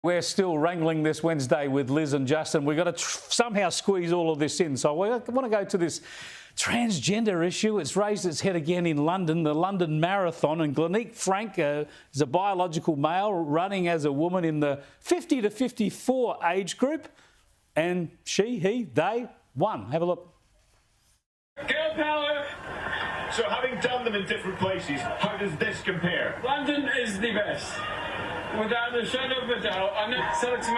We're still wrangling this Wednesday with Liz and Justin. We've got to somehow squeeze all of this in. So we want to go to this transgender issue. It's raised its head again in London, the London Marathon, and Glenique Frank is a biological male running as a woman in the 50 to 54 age group, and they won. Have a look. Girl power! So having done them in different places, how does this compare? London is the best. Without a shadow of a doubt. I know, so to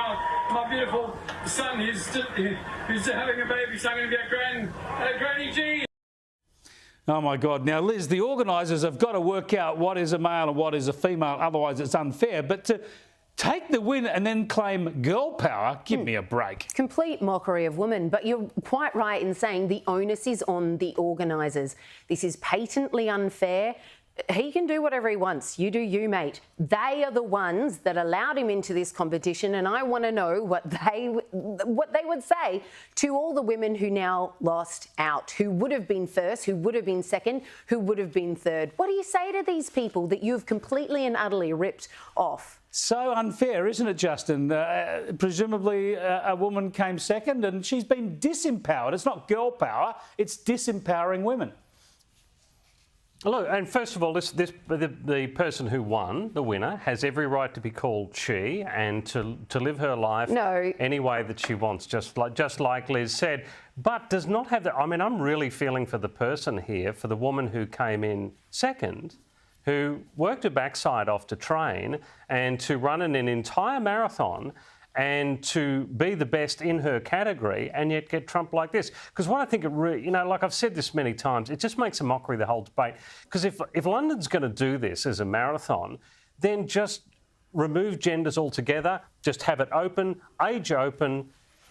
my beautiful son, who's having a baby, so I'm going to get Granny G. Oh, my God. Now, Liz, the organisers have got to work out what is a male and what is a female, otherwise it's unfair. But to take the win and then claim girl power, give me a break. Complete mockery of women, but you're quite right in saying the onus is on the organisers. This is patently unfair. He can do whatever he wants. You do you, mate. They are the ones that allowed him into this competition, and I want to know what they would say to all the women who now lost out, who would have been first, who would have been second, who would have been third. What do you say to these people that you've completely and utterly ripped off? So unfair, isn't it, Justin? Presumably a woman came second and she's been disempowered. It's not girl power, it's disempowering women. Look, and first of all, the person who won, the winner, has every right to be called she and to live her life any way that she wants, just like Liz said, but does not have the. I mean, I'm really feeling for the person here, for the woman who came in second, who worked her backside off to train and to run in an entire marathon and to be the best in her category and yet get trumped like this. Because what I think it really, like I've said this many times, it just makes a mockery of the whole debate. Because if London's going to do this as a marathon, then just remove genders altogether, just have it open, age open,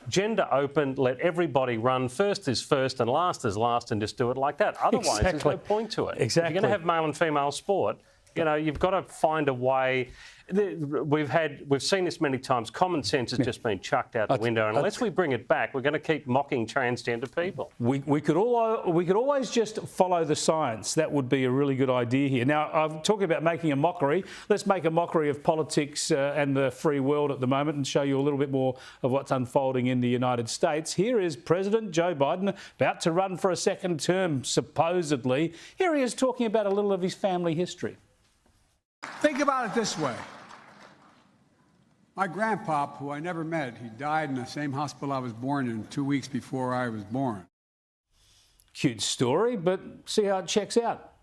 gender open, let everybody run. First is first and last is last, and just do it like that. Otherwise, there's no point to it. Exactly. If you're going to have male and female sport, you've got to find a way. We've seen this many times. Common sense has just been chucked out the window. And unless we bring it back, we're going to keep mocking transgender people. We could always just follow the science. That would be a really good idea here. Now, I'm talking about making a mockery. Let's make a mockery of politics and the free world at the moment and show you a little bit more of what's unfolding in the United States. Here is President Joe Biden about to run for a second term, supposedly. Here he is talking about a little of his family history. Think about it this way. My grandpop, who I never met, he died in the same hospital I was born in 2 weeks before I was born. Cute story, but see how it checks out.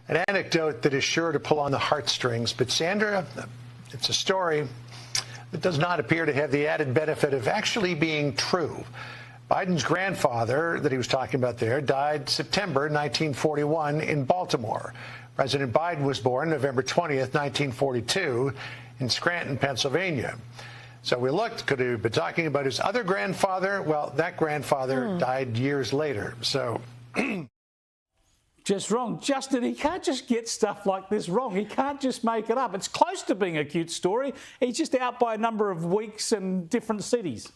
An anecdote that is sure to pull on the heartstrings, but Sandra, it's a story that does not appear to have the added benefit of actually being true. Biden's grandfather that he was talking about there died September 1941 in Baltimore. President Biden was born November 20th, 1942 in Scranton, Pennsylvania. So we looked, could he have been talking about his other grandfather? Well, that grandfather died years later, so... Just wrong. Justin, he can't just get stuff like this wrong. He can't just make it up. It's close to being a cute story. He's just out by a number of weeks and different cities.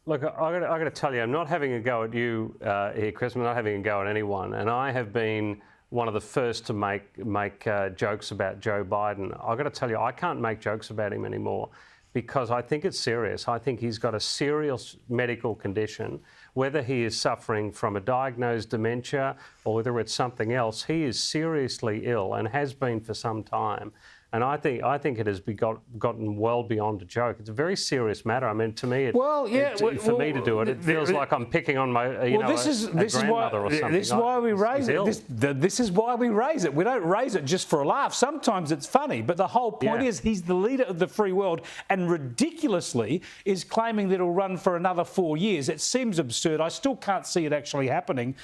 Look, I've got to tell you, I'm not having a go at you here, Chris. I'm not having a go at anyone. And I have been one of the first to make jokes about Joe Biden. I've got to tell you, I can't make jokes about him anymore because I think it's serious. I think he's got a serious medical condition. Whether he is suffering from a diagnosed dementia or whether it's something else, he is seriously ill and has been for some time. And I think it has gotten well beyond a joke. It's a very serious matter. I mean, to me, for me to do it, it feels like I'm picking on my, grandmother or something. This is why we raise it. This is why we raise it. We don't raise it just for a laugh. Sometimes it's funny, but the whole point is he's the leader of the free world and ridiculously is claiming that he'll run for another 4 years. It seems absurd. I still can't see it actually happening.